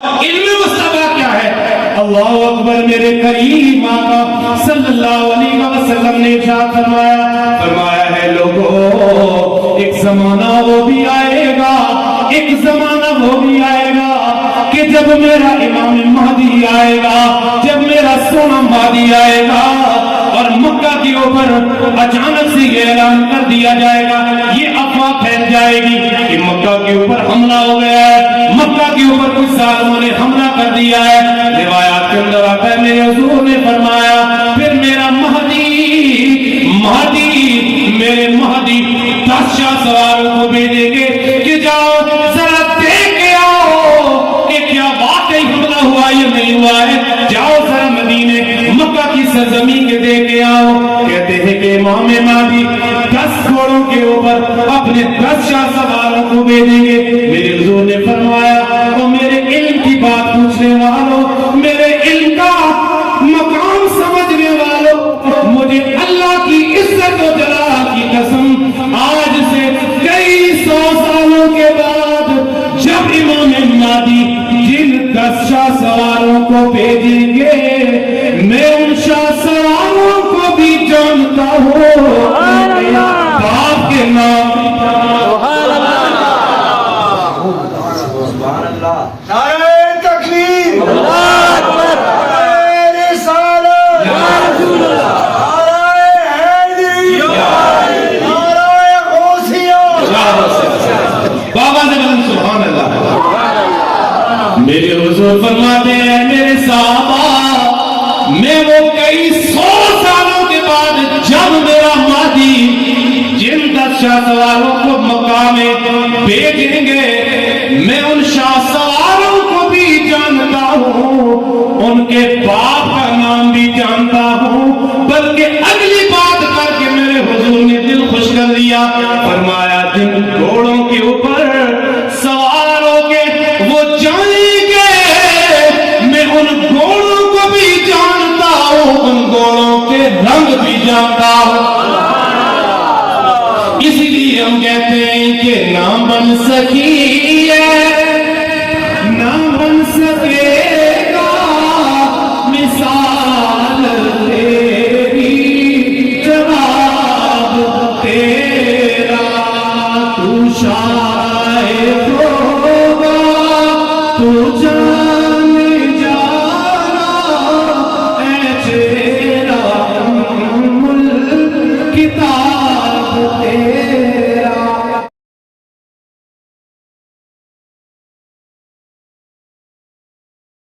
علم مصطفیٰ کیا ہے؟ اللہ اکبر، میرے کریم آقا صلی اللہ علیہ وسلم نے ارشاد فرمایا ہے لوگو، ایک زمانہ وہ بھی آئے گا، ایک زمانہ وہ بھی آئے گا کہ جب میرا امام مہدی آئے گا، جب میرا سونا مہدی آئے گا اور مکہ کے اوپر اچانک سے یہ اعلان کر دیا جائے گا، یہ افواہ پھیل جائے گی کہ مکہ کے اوپر حملہ ہو گیا ہے، مکہ کے اوپر کچھ ظالموں نے حملہ کر دیا ہے۔ روایات کے اندر آتا ہے میرے حضور نے فرمایا پھر میرا مہدی میرے مہدی 10 شاہ سواروں کو بھیجیں گے کہ جاؤ ذرا دیکھ کے آؤ کہ کیا واقعی حملہ ہوا یا نہیں ہوا ہے، جاؤ ذرا مدینے مکہ کی سرزمین کے دیکھ کے آؤ۔ کہتے ہیں کہ امام مہدی 10 گھوڑوں کے اوپر اپنے 10 شاہ سواروں کو بھیجیں گے۔ میرے حضور نے فرمایا تو میرے علم کی بات پوچھنے والوں، میرے علم کا مقام سمجھنے والوں، مجھے اللہ کی عزت و جلال کی قسم آج سے کئی 100 سالوں کے بعد جب امام مہدی جن 10 شاہ سواروں کو بھیجیں گے، میں ان شاہ سواروں کو بھی جانتا ہوں، باپ کے نام میرے حضور فرماتے ہیں میرے صحابہ، میں وہ کئی 100 سالوں کے بعد جب میرا مہدی جن 10 شاہ سواروں کو مکہ میں بھیجیں گے، میں ان شاہ سواروں کو بھی جانتا ہوں، ان کے باپ کا نام بھی جانتا ہوں، بلکہ اگلی بات کر کے میرے حضور نے دل خوش کر دیا۔ فرمایا جن گھوڑوں کے اوپر سوار ہو کے وہ جائیں گے، میں ان گھوڑوں کو بھی جانتا ہوں، ان گھوڑوں کے رنگ بھی جانتا ہوں۔ اسی لیے ہم کہتے ہیں کہ نام بن سکی ہے